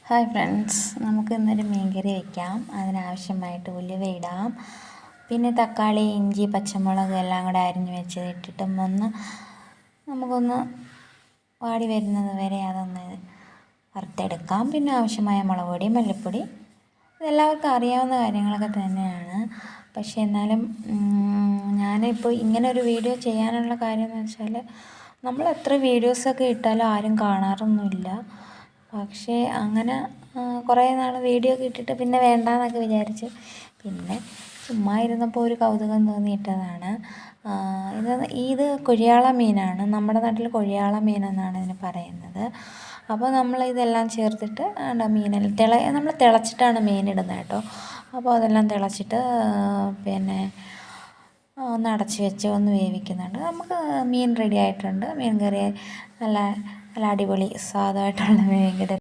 Hi friends, നമുക്ക് ഇന്നൊരു മീൻകറി വയ്ക്കാം. അതിനാവശ്യമായിട്ട് ഉലുവ ഇടാം, പിന്നെ തക്കാളി, ഇഞ്ചി, പച്ചമുളക് എല്ലാം കൂടെ അരിഞ്ഞ് വെച്ചിട്ടിട്ടും നമുക്കൊന്ന് വാടി വരുന്നത് വരെ അതൊന്ന് വറുത്തെടുക്കാം. പിന്നെ ആവശ്യമായ മുളക് പൊടി, മല്ലിപ്പൊടി, ഇതെല്ലാവർക്കും അറിയാവുന്ന കാര്യങ്ങളൊക്കെ തന്നെയാണ്. പക്ഷേ എന്നാലും ഞാനിപ്പോൾ ഇങ്ങനെ ഒരു വീഡിയോ ചെയ്യാനുള്ള കാര്യം എന്ന് വെച്ചാൽ, നമ്മൾ എത്ര വീഡിയോസൊക്കെ ഇട്ടാലും ആരും കാണാറൊന്നുമില്ല. പക്ഷേ അങ്ങനെ കുറേ നാൾ വീഡിയോ ഒക്കെ ഇട്ടിട്ട് പിന്നെ വേണ്ടാന്നൊക്കെ വിചാരിച്ച് പിന്നെ ചുമ്മാ ഇരുന്നപ്പോൾ ഒരു കൗതുകം തോന്നിയിട്ടതാണ്. ഇത് കൊഴിയാള മീനാണ്. നമ്മുടെ നാട്ടിൽ കൊഴിയാള മീനെന്നാണ് ഇതിന് പറയുന്നത്. അപ്പോൾ നമ്മൾ ഇതെല്ലാം ചേർത്തിട്ട് മീനിൽ നമ്മൾ തിളച്ചിട്ടാണ് മീനിടുന്നത് കേട്ടോ. അപ്പോൾ അതെല്ലാം തിളച്ചിട്ട് പിന്നെ ഒന്ന് അടച്ച് വെച്ച് ഒന്ന് വേവിക്കുന്നുണ്ട്. നമുക്ക് മീൻ റെഡി ആയിട്ടുണ്ട്. മീൻ കറി നല്ല അടിപൊളി സ്വാദായിട്ടുള്ള മീൻ കറി